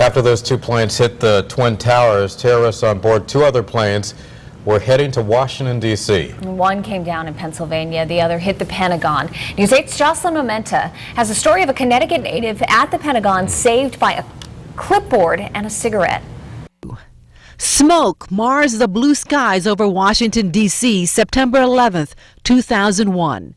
After those two planes hit the Twin Towers, terrorists on board two other planes were heading to Washington, D.C. One came down in Pennsylvania, the other hit the Pentagon. News 8's Jocelyn Momenta has a story of a Connecticut native at the Pentagon saved by a clipboard and a cigarette. Smoke mars the blue skies over Washington, D.C., September 11th, 2001.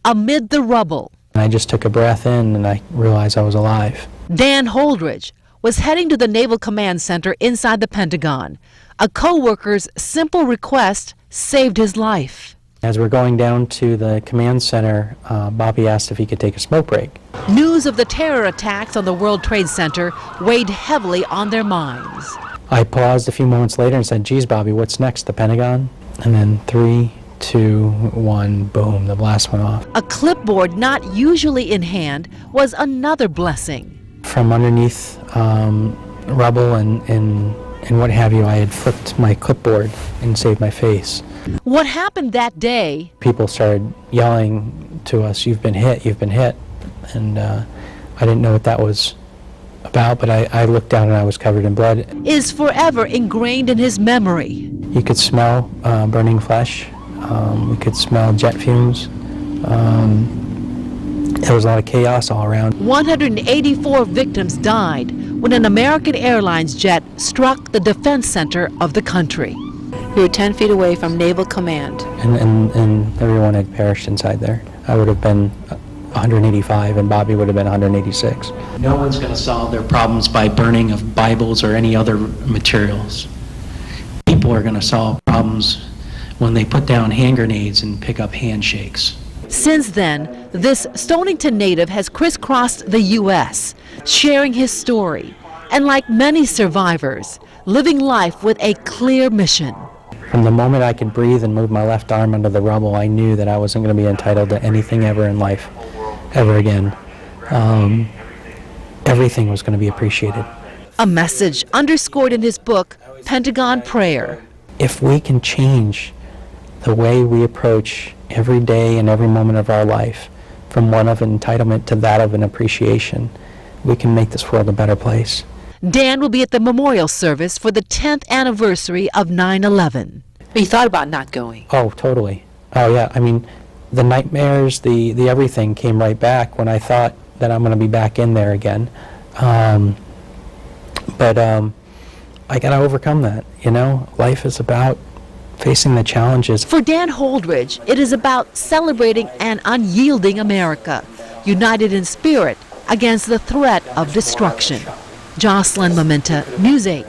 Amid the rubble, I just took a breath in and I realized I was alive. Dan Holdridge was heading to the Naval Command Center inside the Pentagon. A co-worker's simple request saved his life. As we're going down to the command center, Bobby asked if he could take a smoke break. News of the terror attacks on the World Trade Center weighed heavily on their minds. I paused a few moments later and said, "Geez, Bobby, what's next, the Pentagon?" And then 3, 2, 1, boom, the blast went off. A clipboard not usually in hand was another blessing. From underneath rubble and what have you, I had flipped my clipboard and saved my face. What happened that day? People started yelling to us, "You've been hit, you've been hit." And I didn't know what that was about, but I looked down and I was covered in blood. Is forever ingrained in his memory. You could smell burning flesh. We could smell jet fumes. There was a lot of chaos all around. 184 victims died when an American Airlines jet struck the defense center of the country. We were 10 feet away from Naval Command. And everyone had perished inside there. I would have been 185 and Bobby would have been 186. No one's going to solve their problems by burning of Bibles or any other materials. People are going to solve problems when they put down hand grenades and pick up handshakes. Since then, this Stonington native has crisscrossed the U.S., sharing his story, and like many survivors, living life with a clear mission. From the moment I could breathe and move my left arm under the rubble, I knew that I wasn't going to be entitled to anything ever in life, ever again. Everything was going to be appreciated. A message underscored in his book, Pentagon Prayer. If we can change the way we approach every day and every moment of our life, from one of entitlement to that of an appreciation, we can make this world a better place. Dan will be at the memorial service for the 10th anniversary of 9/11. But you thought about not going? Oh, totally. Oh, yeah. I mean, the nightmares, the everything came right back when I thought that I'm going to be back in there again. But I got to overcome that, you know? Life is about facing the challenges. For Dan Holdridge, it is about celebrating an unyielding America, united in spirit against the threat of destruction. Jocelyn Momenta, News 8.